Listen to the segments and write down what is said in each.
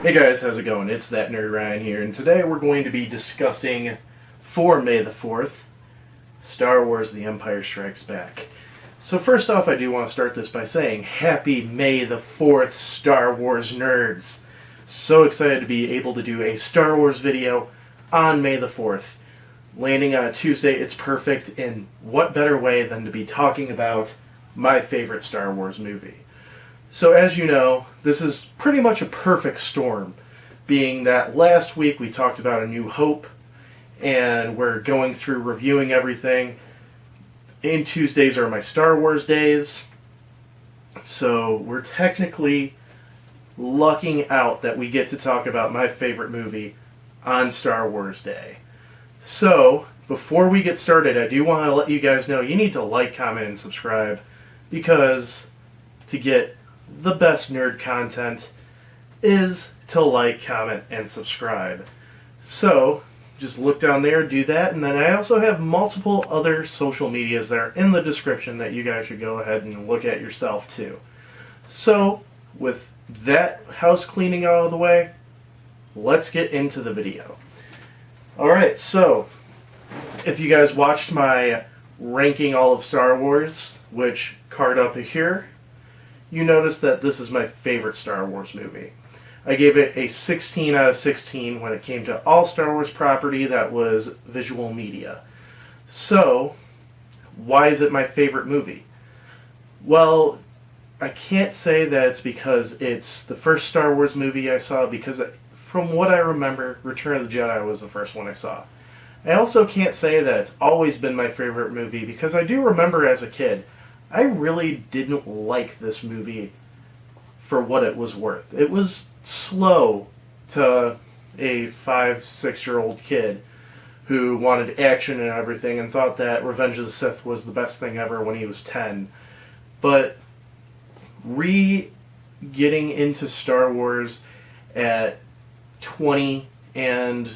Hey guys, how's it going? It's That Nerd Ryan here, and today we're going to be discussing, for May the 4th, Star Wars The Empire Strikes Back. So first off, I do want to start this by saying, Happy May the 4th, Star Wars nerds! So excited to be able to do a Star Wars video on May the 4th. Landing on a Tuesday, it's perfect, and what better way than to be talking about my favorite Star Wars movie. So as you know, this is pretty much a perfect storm, being that last week we talked about A New Hope, and we're going through reviewing everything. And Tuesdays are my Star Wars days, so we're technically lucking out that we get to talk about my favorite movie on Star Wars Day. So, before we get started, I do want to let you guys know you need to like, comment, and subscribe, because to get the best nerd content is to like, comment, and subscribe. So, just look down there, do that, and then I also have multiple other social medias that are in the description that you guys should go ahead and look at yourself too. So, with that house cleaning out of the way, let's get into the video. Alright, so, if you guys watched my ranking all of Star Wars, which card up here, you notice that this is my favorite Star Wars movie. I gave it a 16 out of 16 when it came to all Star Wars property that was visual media. So, why is it my favorite movie? Well, I can't say that it's because it's the first Star Wars movie I saw, because from what I remember, Return of the Jedi was the first one I saw. I also can't say that it's always been my favorite movie, because I do remember as a kid, I really didn't like this movie for what it was worth. It was slow to a 5-6-year-old kid who wanted action and everything and thought that Revenge of the Sith was the best thing ever when he was 10. But getting into Star Wars at 20 and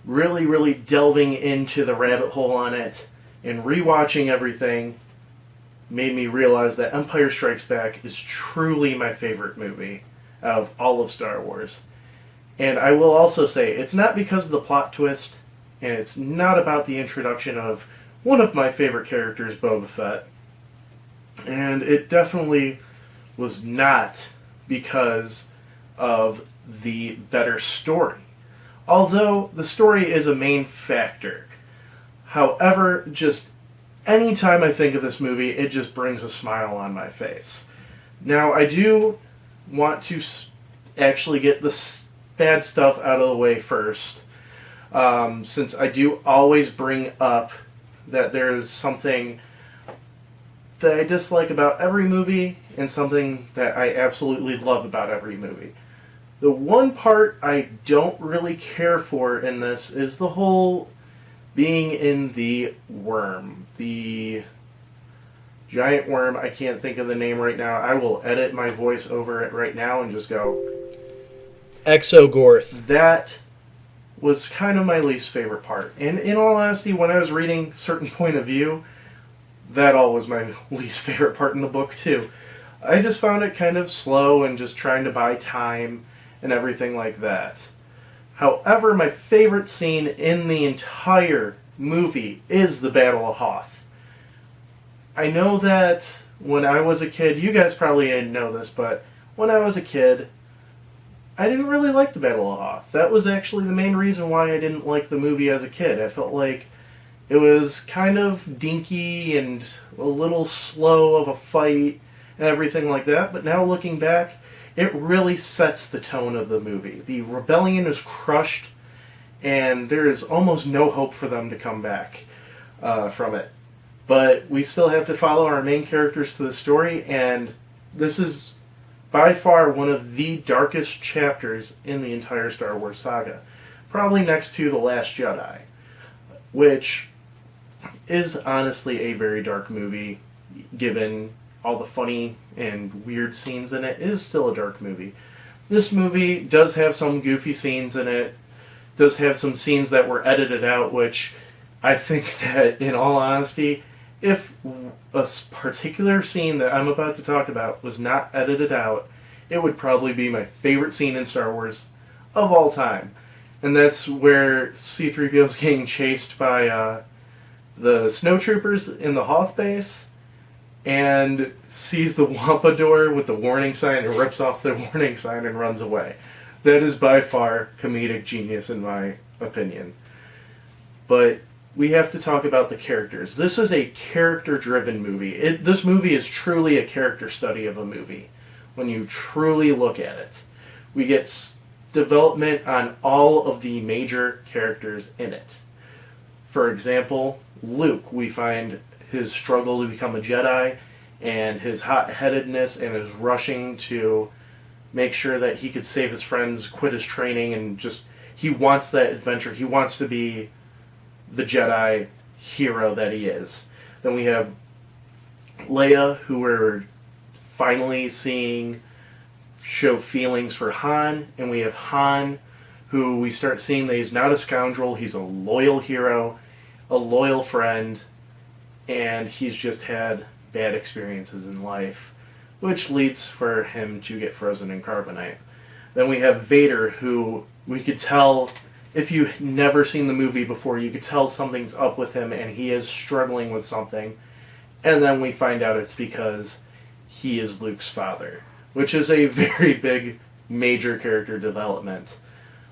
really delving into the rabbit hole on it and rewatching everything made me realize that Empire Strikes Back is truly my favorite movie out of all of Star Wars. And I will also say, it's not because of the plot twist, and it's not about the introduction of one of my favorite characters, Boba Fett. And it definitely was not because of the better story. Although the story is a main factor. However, just anytime I think of this movie, it just brings a smile on my face. Now, I do want to actually get the bad stuff out of the way first, since I do always bring up that there is something that I dislike about every movie and something that I absolutely love about every movie. The one part I don't really care for in this is the whole being in the worm. The giant worm, I can't think of the name right now. I will edit my voice over it right now and just go Exogorth. That was kind of my least favorite part. And in all honesty, when I was reading Certain Point of View, that all was my least favorite part in the book too. I just found it kind of slow and just trying to buy time and everything like that. However, my favorite scene in the entire movie is the Battle of Hoth. I know that when I was a kid, you guys probably didn't know this, but when I was a kid, I didn't really like the Battle of Hoth. That was actually the main reason why I didn't like the movie as a kid. I felt like it was kind of dinky and a little slow of a fight and everything like that, but now looking back, it really sets the tone of the movie. The rebellion is crushed, and there is almost no hope for them to come back from it. But we still have to follow our main characters to the story, and this is by far one of the darkest chapters in the entire Star Wars saga. Probably next to The Last Jedi, which is honestly a very dark movie, given all the funny and weird scenes in it. It is still a dark movie. This movie does have some goofy scenes in it, does have some scenes that were edited out, which I think that, in all honesty, if a particular scene that I'm about to talk about was not edited out it would probably be my favorite scene in Star Wars of all time. And that's where C-3PO is getting chased by the snowtroopers in the Hoth base and sees the Wampa door with the warning sign and rips off the warning sign and runs away. That is by far comedic genius in my opinion. But we have to talk about the characters. This is a character-driven movie. This movie is truly a character study of a movie when you truly look at it. We get development on all of the major characters in it. For example, Luke, we find his struggle to become a Jedi and his hot-headedness and his rushing to make sure that he could save his friends, quit his training, and just, he wants that adventure. He wants to be the Jedi hero that he is. Then we have Leia, who we're finally seeing show feelings for Han, and we have Han, who we start seeing that he's not a scoundrel, he's a loyal hero, a loyal friend, and he's just had bad experiences in life, which leads for him to get frozen in carbonite. Then we have Vader, who we could tell, if you've never seen the movie before, you could tell something's up with him and he is struggling with something. And then we find out it's because he is Luke's father, which is a very big, major character development.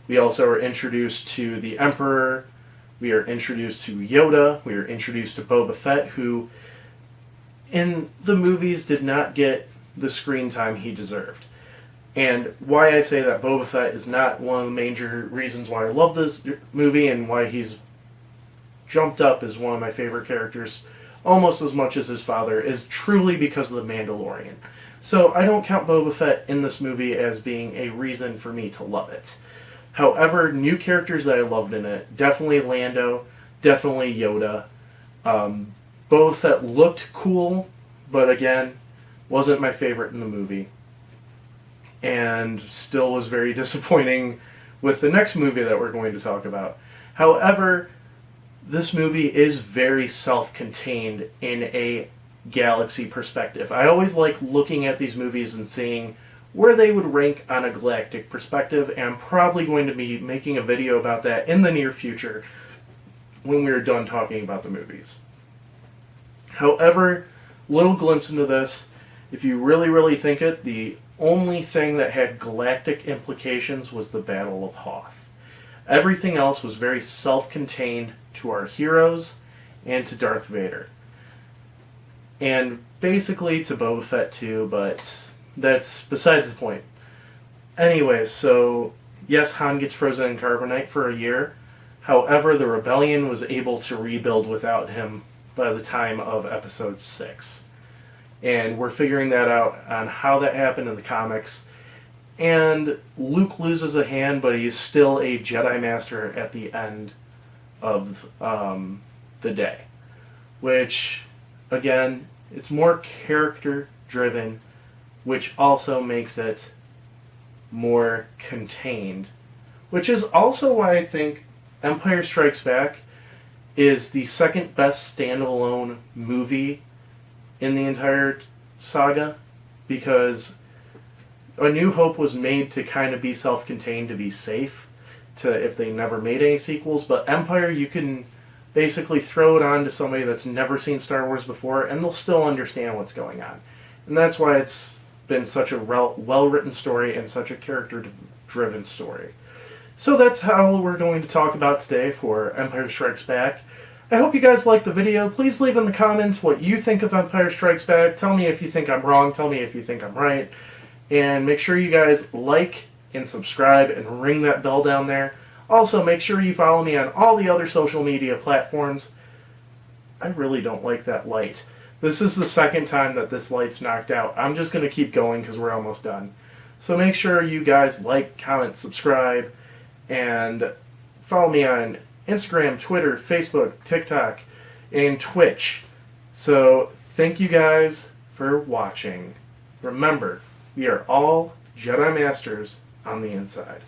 We also are introduced to the Emperor. We are introduced to Yoda. We are introduced to Boba Fett, who in the movies did not get the screen time he deserved. And why I say that Boba Fett is not one of the major reasons why I love this movie and why he's jumped up as one of my favorite characters almost as much as his father is truly because of the Mandalorian. So I don't count Boba Fett in this movie as being a reason for me to love it. However, new characters that I loved in it, definitely Lando, definitely Yoda. Boba Fett looked cool, but again, wasn't my favorite in the movie. And still was very disappointing with the next movie that we're going to talk about. However, this movie is very self-contained in a galaxy perspective. I always like looking at these movies and seeing where they would rank on a galactic perspective, and I'm probably going to be making a video about that in the near future when we're done talking about the movies. However, little glimpse into this, if you really think it, the only thing that had galactic implications was the Battle of Hoth. Everything else was very self-contained to our heroes and to Darth Vader. And basically to Boba Fett too, but that's besides the point. Anyways, so yes, Han gets frozen in carbonite for a year. However, the rebellion was able to rebuild without him by the time of episode 6. And we're figuring that out on how that happened in the comics. And Luke loses a hand, but he's still a Jedi Master at the end of the day. Which, again, it's more character-driven, which also makes it more contained. Which is also why I think Empire Strikes Back is the second best standalone movie in the entire saga, because A New Hope was made to kind of be self-contained, to be safe, to if they never made any sequels, but Empire, you can basically throw it on to somebody that's never seen Star Wars before, and they'll still understand what's going on. And that's why it's been such a well-written story and such a character-driven story. So that's how we're going to talk about today for Empire Strikes Back. I hope you guys liked the video. Please leave in the comments what you think of Empire Strikes Back. Tell me if you think I'm wrong. Tell me if you think I'm right. And make sure you guys like and subscribe and ring that bell down there. Also, make sure you follow me on all the other social media platforms. I really don't like that light. This is the second time that this light's knocked out. I'm just going to keep going because we're almost done. So make sure you guys like, comment, subscribe, and follow me on Instagram, Twitter, Facebook, TikTok, and Twitch. So thank you guys for watching. Remember, we are all Jedi Masters on the inside.